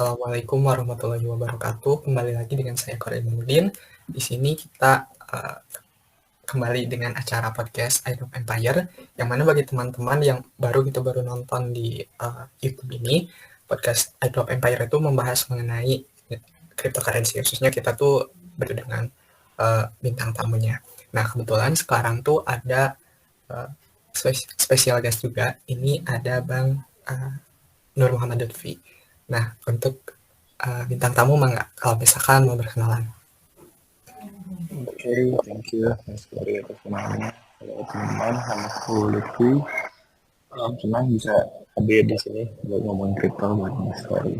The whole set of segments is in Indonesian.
Assalamualaikum warahmatullahi wabarakatuh. Kembali lagi dengan saya Korey Imanuddin. Di sini kita kembali dengan acara podcast Age of Empire, yang mana bagi teman-teman yang baru nonton di YouTube ini, podcast Age of Empire itu membahas mengenai cryptocurrency. Khususnya kita tuh dengan bintang tamunya. Nah, kebetulan sekarang tuh ada special guest juga. Ini ada Bang Nur Muhammad Lutfi. Nah, untuk bintang tamu nggak kalau misalkan mau berkenalan. Oke, thank you. Thanks for atas kenalnya. Halo teman-teman, nama aku Lutfi. Senang bisa hadir di sini buat ngomongin kripto buat story.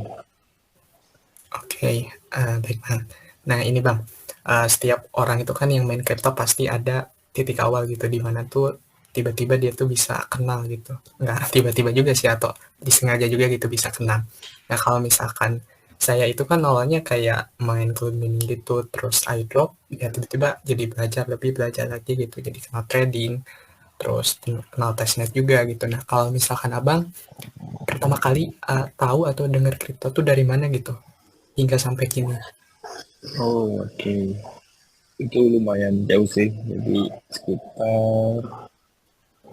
Oke, baik Bang. Nah, ini Bang, setiap orang itu kan yang main kripto pasti ada titik awal gitu, di mana tuh tiba-tiba dia tuh bisa kenal gitu. Nggak tiba-tiba juga sih, atau disengaja juga gitu bisa kenal. Nah, kalau misalkan saya itu kan awalnya kayak main cloud mining gitu, terus airdrop, ya tiba-tiba jadi belajar lagi gitu, jadi kenal trading, terus kenal testnet juga gitu. Nah, kalau misalkan Abang pertama kali tahu atau dengar kripto tuh dari mana gitu, hingga sampai kini? Oh, oke. Itu lumayan jauh sih. Jadi sekitar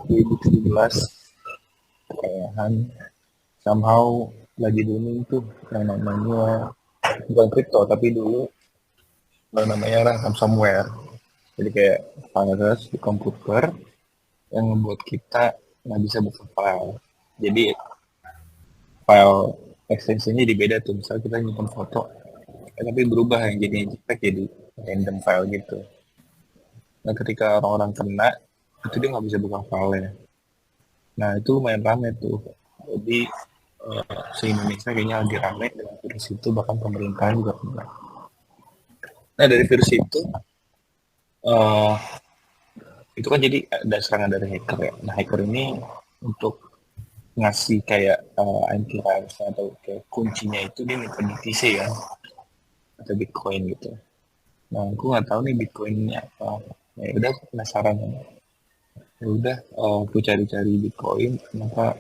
2017 kayaknya somehow lagi booming tuh yang namanya bukan kripto tapi dulu namanya ransomware. Jadi kayak virus di komputer yang membuat kita nggak bisa buka file. Jadi file ekstensinya di beda tuh. Misalnya kita nyimpan foto, tapi berubah yang jadi JPEG jadi random file gitu. Nah ketika orang-orang kena, itu dia nggak bisa buka filenya. Nah itu lumayan rame tuh. Jadi se-Indonesia kayaknya lagi rame dengan virus itu, bahkan pemerintahan juga kena. Nah dari virus uh, itu kan jadi ada serangan dari hacker ya. Nah hacker ini untuk ngasih kayak antivirus atau kayak kuncinya itu dia minta BTC ya atau Bitcoin gitu. Nah aku nggak tahu nih Bitcoin ini apa. Ya udah aku penasaran. Ya udah aku cari-cari Bitcoin, maka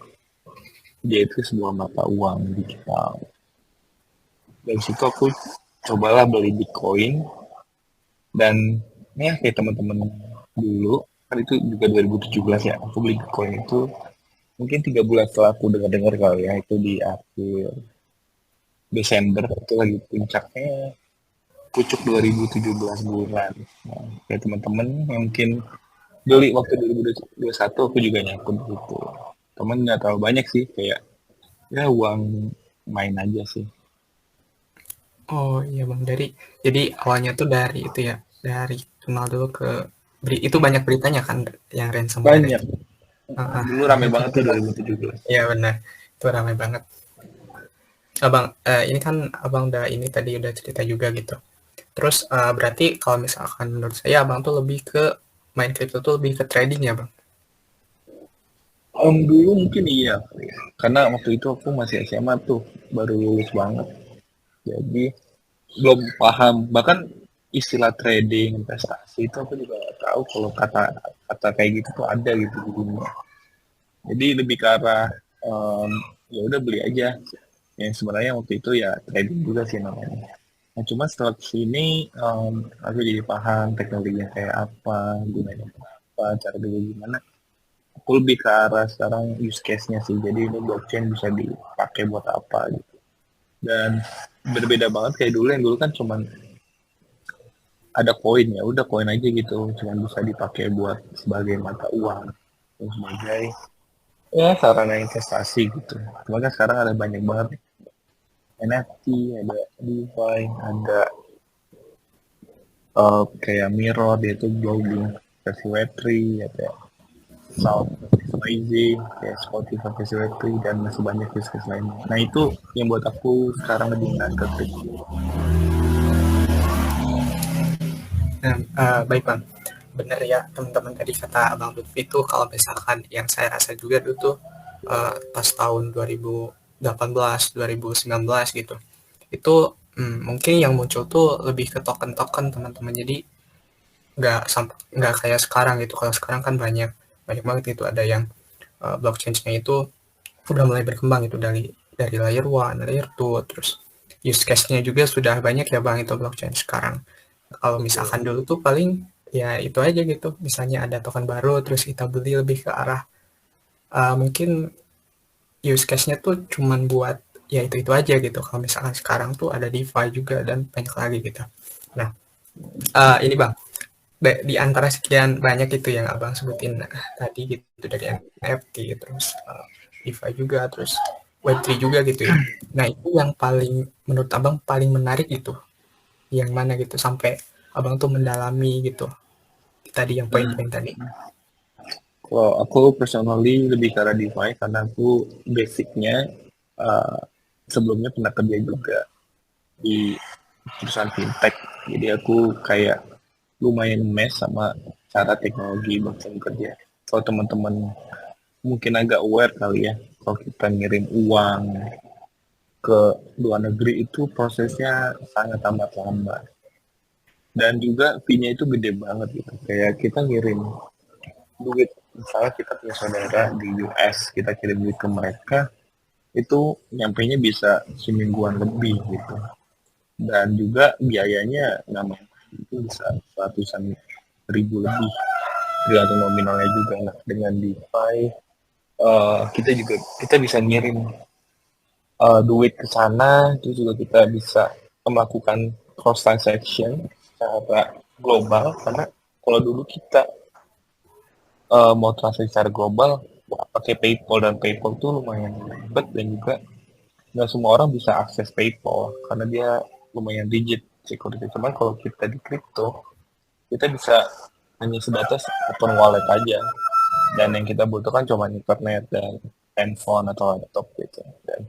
dia itu sebuah mata uang digital. Dari situ aku cobalah beli Bitcoin dan ya kayak teman-teman dulu kan itu juga 2017 ya. Aku beli Bitcoin itu mungkin 3 bulan setelah aku dengar-dengar kali ya, itu di akhir Desember itu lagi puncaknya pucuk 2017 bulan. Nah, kayak teman-teman yang mungkin beli waktu 2021 aku juga nyakut gitu. Temen nggak terlalu banyak sih, kayak ya uang main aja sih. Oh iya Bang, jadi awalnya tuh dari itu ya, dari kenal dulu ke itu banyak beritanya kan yang ransomware Banyak. itu. Heeh, Dulu rame makanya banget itu tuh Bang. 2017. Iya benar, itu ramai banget. Abang, ini kan Abang ini tadi udah cerita juga gitu. Terus berarti kalau misalkan menurut saya Abang tuh lebih ke main crypto tuh lebih ke trading ya Bang? Dulu mungkin iya, karena waktu itu aku masih SMA tuh, baru lulus banget. Jadi belum paham, bahkan istilah trading, investasi itu aku juga nggak tahu kalau kata kata kayak gitu tuh ada gitu di dunia. Jadi lebih ke arah em, ya udah beli aja. Yang sebenarnya waktu itu ya trading juga sih namanya. Nah, cuma setelah kesini aku jadi paham teknologinya kayak apa, gunanya apa, cara dulu gimana. Aku lebih ke arah sekarang use case-nya sih. Jadi ini blockchain bisa dipakai buat apa gitu. Dan berbeda banget kayak dulu, yang dulu kan cuman ada koin, ya udah koin aja gitu, cuman bisa dipakai buat sebagai mata uang atau sebagai ya sarana investasi gitu. Cuma kan sekarang ada banyak banget NFT, ada DeFi, ada kayak Mirror, dia itu blogging versi Web3, ada Sound Noisy, kayak Spotify versi Web3, dan masih banyak use case lainnya. Nah itu yang buat aku sekarang lebih minat ke crypto. Nah, baik Bang. Bener ya teman-teman, tadi kata Abang Lutfi itu kalau misalkan yang saya rasa juga dulu tuh pas tahun 2018, 2019 gitu. Itu mungkin yang muncul tuh lebih ke token-token teman-teman. Jadi nggak kayak sekarang gitu. Kalau sekarang kan banyak banyak banget itu, ada yang blockchain-nya itu udah mulai berkembang itu dari layer one, layer two, terus use case-nya juga sudah banyak ya Bang itu blockchain sekarang. Kalau misalkan dulu tuh paling ya itu aja gitu, misalnya ada token baru terus kita beli lebih ke arah mungkin use case-nya tuh cuman buat ya itu aja gitu. Kalau misalkan sekarang tuh ada DeFi juga dan banyak lagi gitu. Nah, ini Bang, di antara sekian banyak itu yang Abang sebutin tadi gitu dari NFT terus DeFi juga terus Web3 juga gitu ya. Nah, itu yang paling menurut Abang paling menarik itu yang mana gitu sampai Abang tuh mendalami gitu. Tadi yang poin-poin tadi. Kalau aku personally lebih ke arah DeFi karena aku basicnya uh, sebelumnya pernah kerja juga di perusahaan fintech. Jadi aku kayak lumayan mes sama cara teknologi blockchain kerja. Kalau teman-teman mungkin agak aware kali ya, kalau kita ngirim uang ke luar negeri itu prosesnya sangat amat lambat. Dan juga fee-nya itu gede banget gitu. Kayak kita ngirim duit, misalnya kita punya saudara di US, kita kirim duit ke mereka, itu nyampainya bisa semingguan lebih gitu. Dan juga biayanya nggak main, itu bisa ratusan ribu lebih tergantung nominalnya juga. Nah, dengan DeFi kita bisa ngirim duit ke sana, terus juga kita bisa melakukan cross transaction secara global. Karena kalau dulu kita mau transaksi secara global pakai PayPal, dan PayPal tuh lumayan ribet, dan juga nggak semua orang bisa akses PayPal karena dia lumayan rigid security. Cuman kalau kita di crypto, kita bisa hanya sebatas open wallet aja, dan yang kita butuhkan cuma internet dan handphone atau laptop gitu. Dan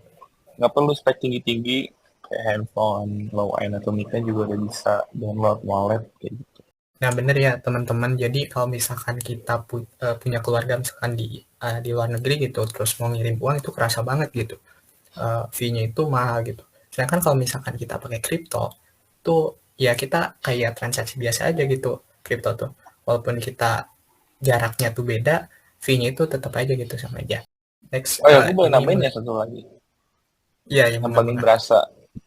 nggak perlu spek tinggi-tinggi kayak handphone low end atau mid end juga udah bisa download wallet kayak gitu. Nah, bener ya teman-teman. Jadi kalau misalkan kita punya keluarga misalkan di luar negeri gitu, terus mau ngirim uang itu kerasa banget gitu. Fee-nya itu mahal gitu. Sedangkan kalau misalkan kita pakai kripto, tuh ya kita kayak transaksi biasa aja gitu kripto tuh. Walaupun kita jaraknya tuh beda, fee-nya itu tetap aja gitu sama aja. Next, Oh ya, aku boleh ini nambahin ya satu lagi. ya yang Yang paling benar-benar. berasa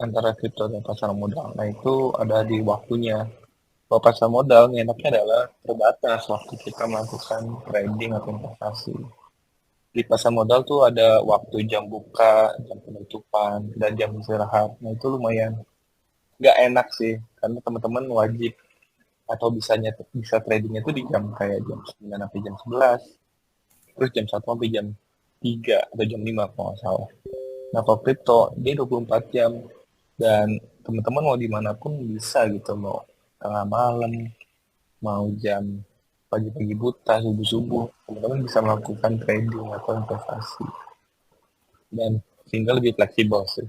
antara kripto dan pasar modal, nah itu ada di waktunya. Kalau pasar modal, enaknya adalah terbatas waktu kita melakukan trading atau investasi. Di pasar modal tuh ada waktu jam buka, jam penutupan, dan jam istirahat. Nah itu lumayan nggak enak sih, karena teman-teman wajib atau bisa tradingnya tuh di jam kayak jam 9 sampai jam 11, terus jam 1 sampai jam 3 atau jam 5 kalau nggak salah. Nah kalau kripto dia 24 jam, dan teman-teman mau dimanapun bisa gitu, mau tengah malam, mau jam pagi-pagi buta, subuh-subuh, teman-teman bisa melakukan trading atau investasi, dan sehingga lebih fleksibel sih.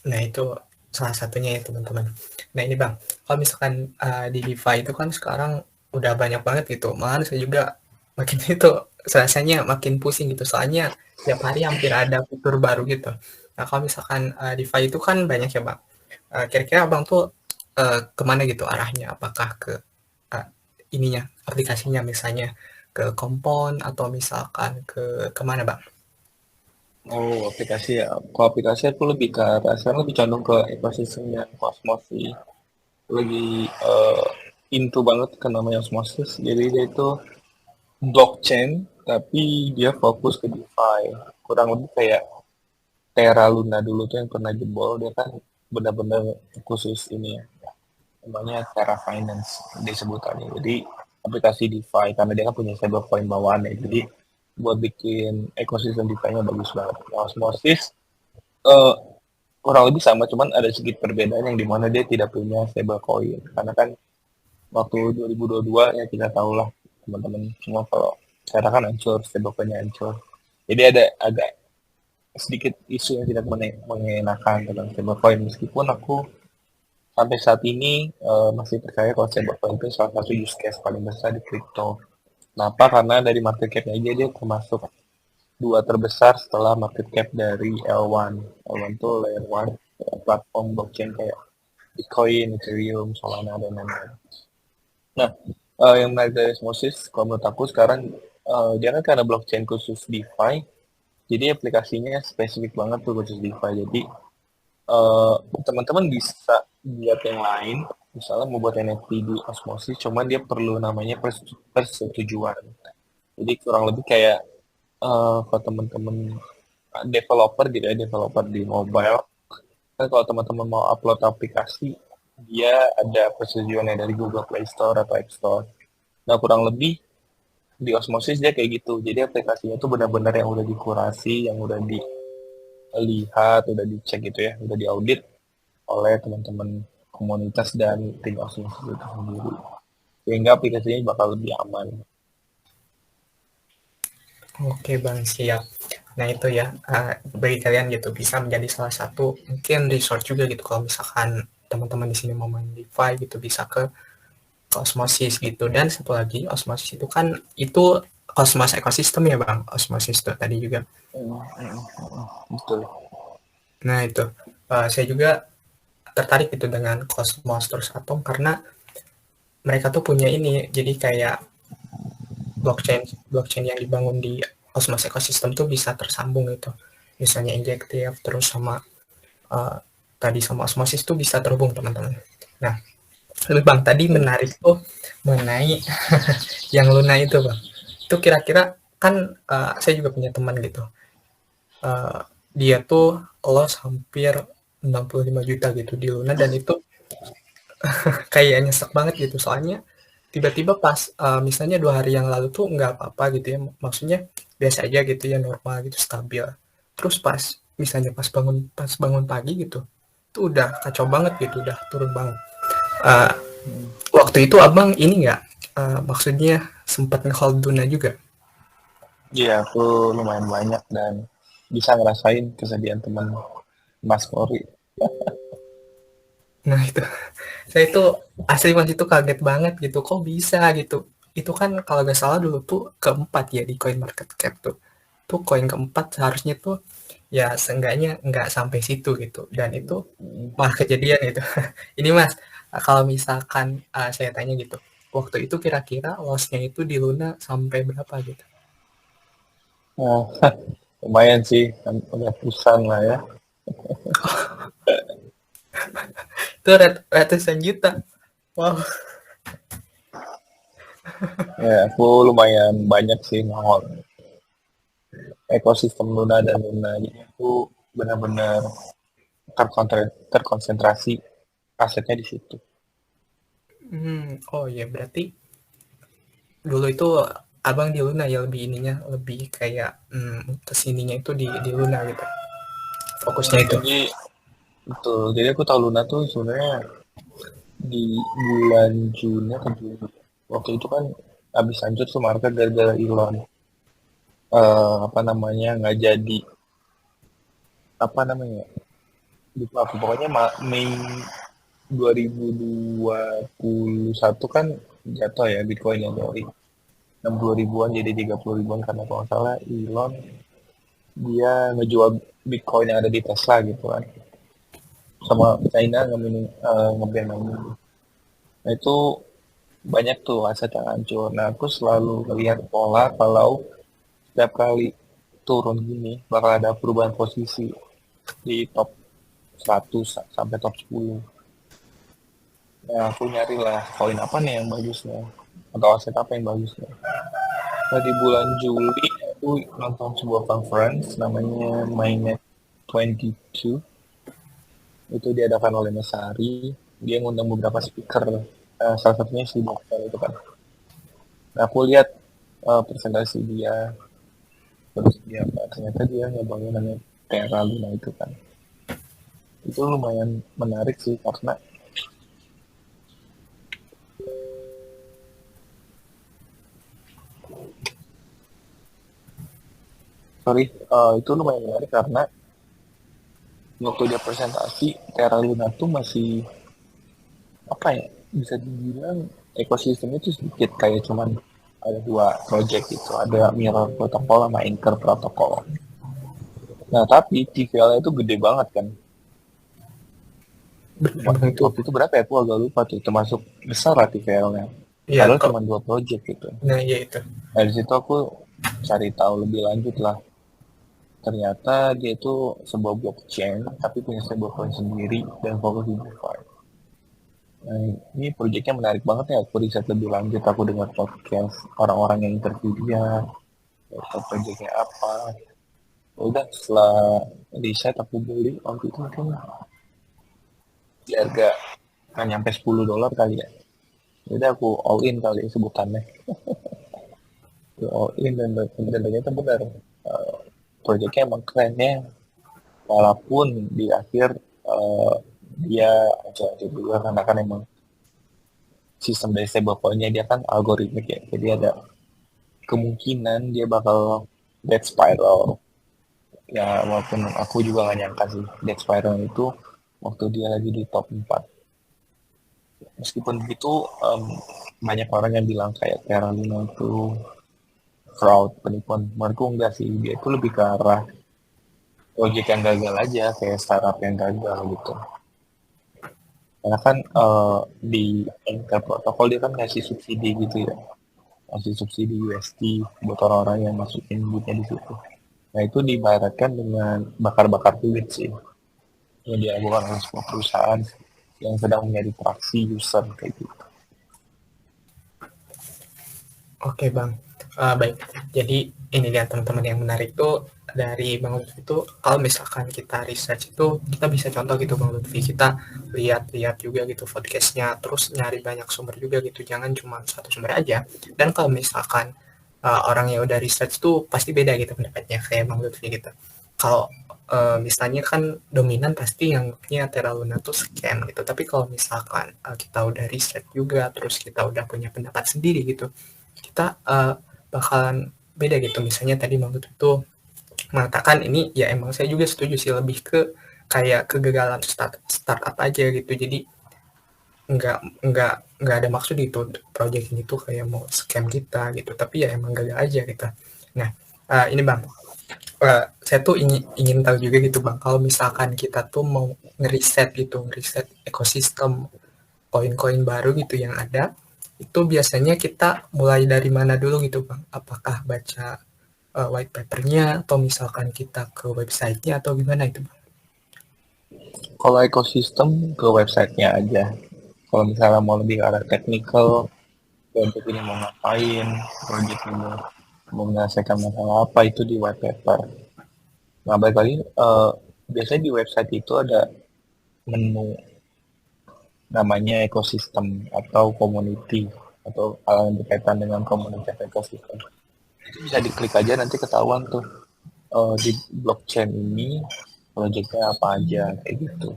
Nah, itu salah satunya ya teman-teman. Nah, ini Bang, kalau misalkan di DeFi itu kan sekarang udah banyak banget gitu. Malahan saya juga makin itu rasanya makin pusing gitu. Soalnya tiap hari hampir ada fitur baru gitu. Nah, kalau misalkan DeFi itu kan banyak ya Bang. Kira-kira Abang tuh kemana gitu arahnya? Apakah ke uh, ininya, aplikasinya misalnya ke Kompon atau misalkan kemana Bang? Oh, aplikasi ya. Kalau aplikasi aku lebih ke arah, sekarang lebih condong ke ekosistemnya Cosmos sih. Lagi into banget ke namanya Osmosis. Jadi dia itu blockchain, tapi dia fokus ke DeFi. Kurang lebih kayak Terra Luna dulu tuh yang pernah jebol, dia kan benar-benar khusus ini ya. Namanya Terra Finance disebutannya. Jadi aplikasi DeFi karena dia kan punya stablecoin bawaannya. Jadi buat bikin ekosistem DeFi-nya bagus banget. Nah, Osmosis eh, kurang lebih sama, cuman ada sedikit perbedaan yang dimana dia tidak punya stablecoin. Karena kan waktu 2022 ya kita tahu lah teman-teman semua kalau sekarang kan hancur, stablecoinnya hancur. Jadi ada agak sedikit isu yang tidak mengenakan tentang stablecoin, meskipun aku sampai saat ini masih percaya kalau stablecoin itu salah satu use case paling besar di crypto. Kenapa? Karena dari market cap-nya aja dia termasuk dua terbesar setelah market cap dari L1. L1 itu layer 1 platform blockchain kayak Bitcoin, Ethereum, Solana, dan lain-lain. Nah, yang menarik dari Osmosis, kalau menurut aku sekarang, dia kan karena blockchain khusus DeFi, Jadi aplikasinya spesifik banget tuh khusus DeFi. Jadi eh, teman-teman bisa buat yang lain, misalnya mau buat NFT di Osmosis, cuman dia perlu namanya persetujuan. Jadi kurang lebih kayak kalau teman-teman developer gitu ya, developer di mobile, kan kalau teman-teman mau upload aplikasi, dia ada persetujuannya dari Google Play Store atau App Store. Nah kurang lebih di Osmosis dia kayak gitu. Jadi aplikasinya tuh benar-benar yang udah dikurasi, yang udah dilihat, udah dicek gitu ya, udah diaudit oleh teman-teman komunitas dan tim Osmosis itu sendiri. Sehingga aplikasinya bakal lebih aman. Oke Bang, siap. Nah itu ya, bagi kalian gitu bisa menjadi salah satu mungkin resource juga gitu kalau misalkan teman-teman di sini mau main DeFi gitu bisa ke Osmosis gitu. Dan satu lagi, Osmosis itu kan itu Osmos ekosistem ya Bang, Osmosis itu tadi juga. Betul. Nah itu, saya juga tertarik gitu dengan Cosmos terus Atom karena mereka tuh punya ini, jadi kayak blockchain blockchain yang dibangun di Osmos ekosistem tuh bisa tersambung gitu. Misalnya injektif terus sama uh, tadi sama osmosis tuh bisa terhubung teman-teman. Nah, Bang tadi menarik tuh mengenai yang Luna itu Bang. Itu kira-kira kan saya juga punya teman gitu. Dia tuh loss hampir 65 juta gitu di Luna dan itu kayak nyesek banget gitu soalnya tiba-tiba pas misalnya 2 hari yang lalu tuh nggak apa-apa gitu ya maksudnya biasa aja gitu ya normal gitu stabil terus pas bangun pagi gitu tuh udah kacau banget gitu udah turun banget. Uh, Waktu itu abang ini nggak maksudnya sempat nge-hold Duna juga. Iya, aku lumayan banyak dan bisa ngerasain kesedihan teman Mas Kori. Nah itu saya itu asli mas itu kaget banget gitu kok bisa gitu itu kan kalau nggak salah dulu tuh keempat ya di coin market cap tuh koin keempat seharusnya tuh ya seenggaknya nggak sampai situ gitu dan itu malah kejadian itu. Ini mas kalau misalkan saya tanya gitu waktu itu kira-kira lossnya itu di Luna sampai berapa gitu. Nah, lumayan sih, kan ratusan lah ya. Itu ratusan juta. Wow. Ya, aku lumayan banyak sih nongol ekosistem Luna dan Luna. Jadi aku benar-benar terkonsentrasi asetnya di situ. Oh ya berarti dulu itu abang di Luna ya lebih ininya lebih kayak kesininya itu di Luna gitu fokusnya itu. Jadi betul. Jadi aku tahu Luna tuh sebenarnya di bulan Juni atau Juli. Waktu itu kan habis hancur tuh market gara-gara Elon. Apa namanya nggak jadi apa namanya lupa aku pokoknya Mei 2021 kan jatuh ya Bitcoin yang dari 60 ribuan jadi 30 ribuan karena kalau nggak salah Elon dia ngejual Bitcoin yang ada di Tesla gitu kan sama China ngeban mining. Nah itu banyak tuh aset yang hancur. Nah aku selalu melihat pola kalau setiap kali turun gini bakal ada perubahan posisi di top 100 sampai top 10. Nah, aku nyari lah koin apa nih yang bagusnya atau aset apa yang bagusnya. Nah, di bulan Juli aku nonton sebuah conference namanya Mainnet 22. Itu diadakan oleh Mesari. Dia ngundang beberapa speaker. Salah satunya si dokter itu kan. Nah, aku lihat presentasi dia. Terus dia ternyata dia ngebangun namanya Terra Luna itu kan. Itu lumayan menarik sih karena itu lumayan menarik karena waktu dia presentasi Terra Luna tuh masih apa ya bisa dibilang ekosistemnya itu sedikit kayak cuman ada 2 project gitu ada Mirror Protocol sama Anchor Protocol. Nah tapi TVL itu gede banget kan. Bener bang itu. Waktu itu berapa ya aku agak lupa tuh termasuk besar lah TVL-nya Iya padahal kok. cuma 2 project gitu. Nah iya itu. Nah di situ aku cari tahu lebih lanjut lah ternyata dia itu sebuah blockchain tapi punya stablecoin sendiri dan fokus di DeFi. Nah, ini proyeknya menarik banget ya. Aku riset lebih lanjut, aku dengar podcast orang-orang yang interview dia, proyeknya apa. Ya udah, setelah riset aku beli waktu itu mungkin di harga nggak nyampe $10 kali ya. Ya udah aku all in kali ya sebutannya. Aku all in dan ternyata benar. Uh, Proyeknya emang keren ya. Walaupun di akhir uh, dia aja juga karena kan emang sistem dari stablecoinnya dia kan algoritmik ya. Jadi ada kemungkinan dia bakal dead spiral. Ya walaupun aku juga nggak nyangka sih dead spiral itu waktu dia lagi di top 4. Meskipun begitu banyak orang yang bilang kayak Terra Luna itu fraud, penipuan. Menurutku enggak sih, dia itu lebih ke arah project yang gagal aja, kayak startup yang gagal gitu. Karena kan di Anchor Protocol dia kan ngasih subsidi gitu ya, ngasih subsidi USD buat orang-orang yang masukin duitnya di situ. Nah itu diibaratkan dengan bakar-bakar duit sih, yang dilakukan oleh sebuah perusahaan yang sedang menjadi traksi user kayak gitu. Oke Bang, baik. Jadi ini dia teman-teman yang menarik tuh dari Bang Lutfi itu kalau misalkan kita research itu kita bisa contoh gitu Bang Lutfi, kita lihat-lihat juga gitu podcastnya, terus nyari banyak sumber juga gitu, jangan cuma satu sumber aja. Dan kalau misalkan orang yang udah research tuh pasti beda gitu pendapatnya kayak Bang Lutfi gitu. Kalau misalnya kan dominan pasti yang punya Terra Luna tuh scam gitu. Tapi kalau misalkan kita udah research juga, terus kita udah punya pendapat sendiri gitu, kita bakalan beda gitu. Misalnya tadi Bang Lutfi tuh mengatakan ini ya emang saya juga setuju sih lebih ke kayak kegagalan startup aja gitu. Jadi nggak nggak ada maksud itu project ini tuh kayak mau scam kita gitu. Tapi ya emang gagal aja gitu. Nah ini Bang, saya tuh ingin tahu juga gitu Bang, kalau misalkan kita tuh mau ngeriset gitu, ngeriset ekosistem koin-koin baru gitu yang ada, itu biasanya kita mulai dari mana dulu gitu Bang? Apakah baca white papernya atau misalkan kita ke websitenya atau gimana itu Bang? Kalau ekosistem ke websitenya aja. Kalau misalnya mau lebih ke arah technical, project ini mau ngapain, project ini mau menyelesaikan masalah apa itu di white paper. Nah, baik lagi, biasanya di website itu ada menu namanya ekosistem atau community atau hal yang berkaitan dengan komunitas ekosistem. Itu bisa diklik aja nanti ketahuan tuh di blockchain ini projectnya apa aja kayak gitu.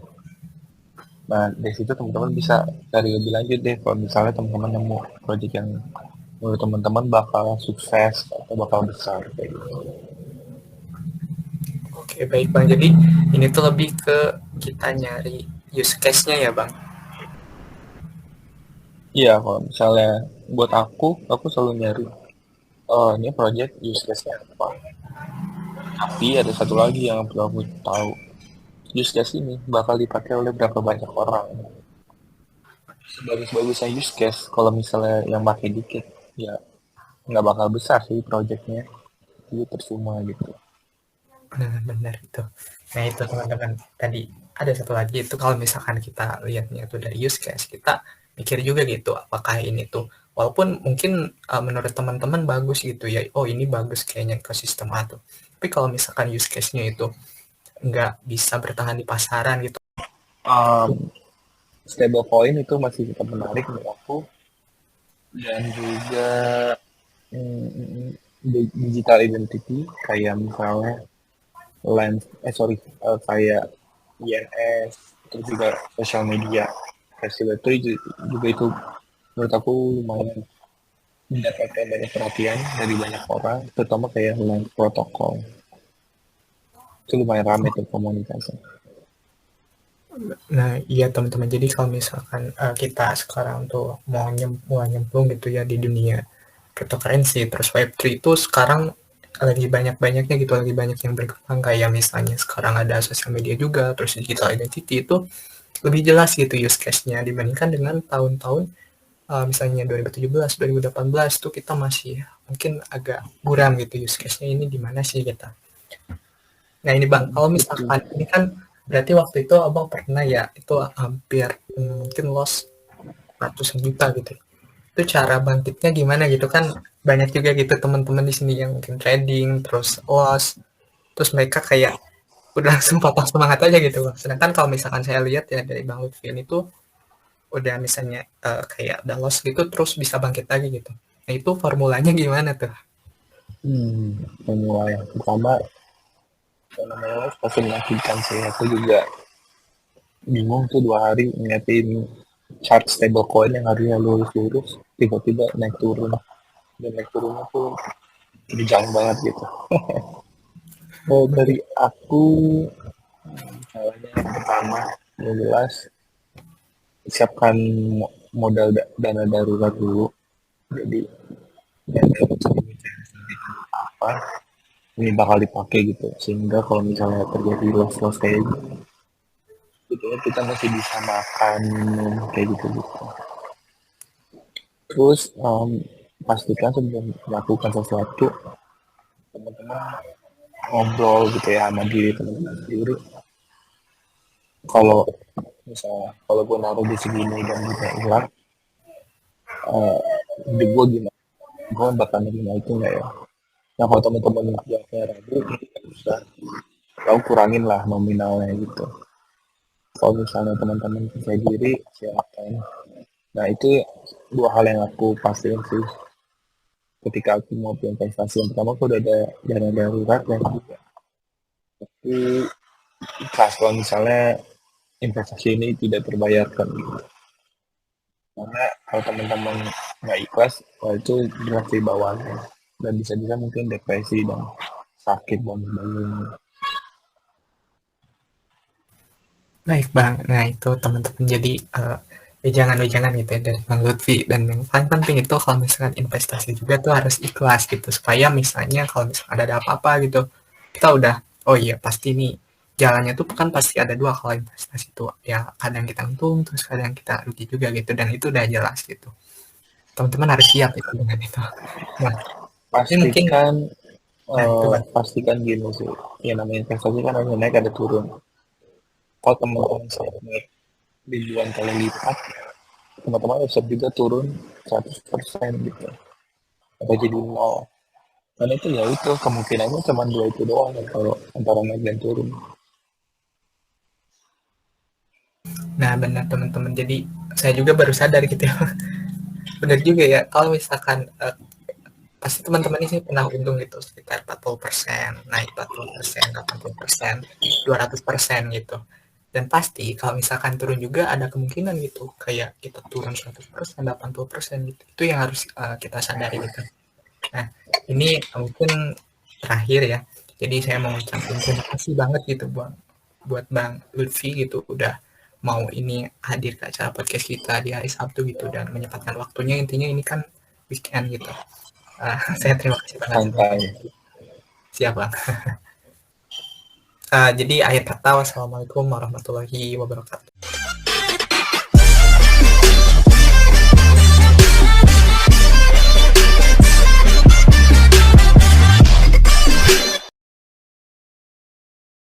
Nah, dari situ teman-teman bisa cari lebih lanjut deh kalau misalnya teman-teman nemu project yang menurut teman-teman bakal sukses atau bakal besar kayak gitu. Oke baik Bang, jadi ini tuh lebih ke kita nyari use case-nya ya Bang? Iya, kalau misalnya buat aku selalu nyari, oh ini project use case-nya apa. Tapi ada satu lagi yang perlu aku tahu, use case ini bakal dipakai oleh berapa banyak orang. Sebagus-bagusnya use case, kalau misalnya yang pakai dikit, ya nggak bakal besar sih projectnya, jadi percuma gitu. Nah, benar itu. Nah, itu teman-teman. Tadi ada satu lagi itu kalau misalkan kita lihatnya itu dari use case, kita mikir juga gitu, apakah ini tuh walaupun mungkin menurut teman-teman bagus gitu ya, oh ini bagus kayaknya ke sistem A tuh. Tapi kalau misalkan use case-nya itu nggak bisa bertahan di pasaran gitu, Stablecoin itu masih tetap menarik menurut aku, dan juga digital identity kayak misalnya Lens, kayak INS, terus juga sosial media festival itu juga itu menurut aku lumayan mendapatkan banyak perhatian dari banyak orang, terutama kayak Lens protokol itu lumayan ramai tuh komunitasnya. nah iya teman-teman, jadi kalau misalkan kita sekarang tuh mau nyemplung gitu ya di dunia cryptocurrency terus Web3 itu sekarang lagi banyak-banyaknya gitu, lagi banyak yang berkembang kayak misalnya sekarang ada sosial media juga, terus digital identity itu lebih jelas gitu use case-nya dibandingkan dengan tahun-tahun misalnya 2017, 2018 tuh kita masih mungkin agak buram gitu use case-nya ini di mana sih kita. Nah ini Bang, kalau Betul. misalkan ini kan berarti waktu itu Abang pernah ya itu hampir mungkin loss ratusan juta gitu. Itu cara bangkitnya gimana gitu kan banyak juga gitu teman-teman di sini yang mungkin trading terus loss terus mereka kayak udah langsung patah semangat aja gitu Bang. Sedangkan kalau misalkan saya lihat ya dari Bang Lutfi ini tuh udah misalnya kayak udah loss gitu terus bisa bangkit lagi gitu. Nah itu formulanya gimana tuh? Formula yang pertama yang namanya pasti menyakitkan sih. Aku juga bingung tuh 2 hari ngeliatin chart stablecoin yang harusnya lurus-lurus tiba-tiba naik turun, dan naik turunnya tuh jauh banget gitu. Dari aku, caranya yang pertama yang jelas siapkan modal dana darurat dulu. Jadi dana darurat apa ini bakal dipakai gitu, sehingga kalau misalnya terjadi loss-loss kayak gitu kita masih bisa makan minum kayak gitu gitu. Terus pastikan sebelum melakukan sesuatu teman-teman ngobrol gitu ya sama diri teman-teman sendiri, kalau misalnya kalau gue naruh di segini dan bisa hilang, uh, hidup gue gimana, gue bakal nerima itu nggak ya. Nah kalau teman-teman yang ragu mungkin bisa kau kurangin lah nominalnya gitu. Kalau misalnya teman-teman percaya diri silakan. Nah itu 2 hal yang aku pastiin sih ketika aku mau berinvestasi. Yang pertama aku udah ada dana darurat, yang kedua aku ikhlas kalau misalnya investasi ini tidak terbayarkan gitu. Karena kalau teman-teman nggak ikhlas, wah itu jelas di bawahnya dan bisa-bisa mungkin depresi dan sakit dan sebagainya. Baik Bang, nah itu teman-teman jadi wejangan-wejangan gitu ya dari Bang Lutfi dan yang paling penting itu kalau misalkan investasi juga tuh harus ikhlas gitu supaya misalnya kalau misalkan ada apa-apa gitu kita udah oh iya pasti nih jalannya tuh kan pasti ada dua kalau investasi itu ya kadang kita untung terus kadang kita rugi juga gitu dan itu udah jelas gitu teman-teman harus siap itu dengan itu. Nah tapi mungkin Pastikan nah itu Bang. pastikan gini sih, yang namanya investasi kan ada naik ada turun. Kalau teman-teman saya naik ribuan kali lipat, teman-teman bisa juga turun 100% gitu, atau jadi nol. Dan itu ya itu kemungkinannya cuma dua itu doang kan, kalau antara naik dan turun. Nah benar teman-teman jadi saya juga baru sadar gitu ya benar juga ya kalau misalkan pasti teman-teman ini pernah untung gitu sekitar 40%, naik 40%, 80%, 200% gitu. Dan pasti kalau misalkan turun juga ada kemungkinan gitu, kayak kita turun 100%, 80% gitu. Itu yang harus kita sadari gitu. Nah, ini mungkin terakhir ya. Jadi saya mau ucapin terima kasih banget gitu buat Bang Lutfi gitu udah mau ini hadir ke acara podcast kita di hari Sabtu gitu dan menyempatkan waktunya intinya ini kan weekend gitu. Saya terima kasih banget Santai. siap bang. Jadi akhir kata wassalamualaikum warahmatullahi wabarakatuh.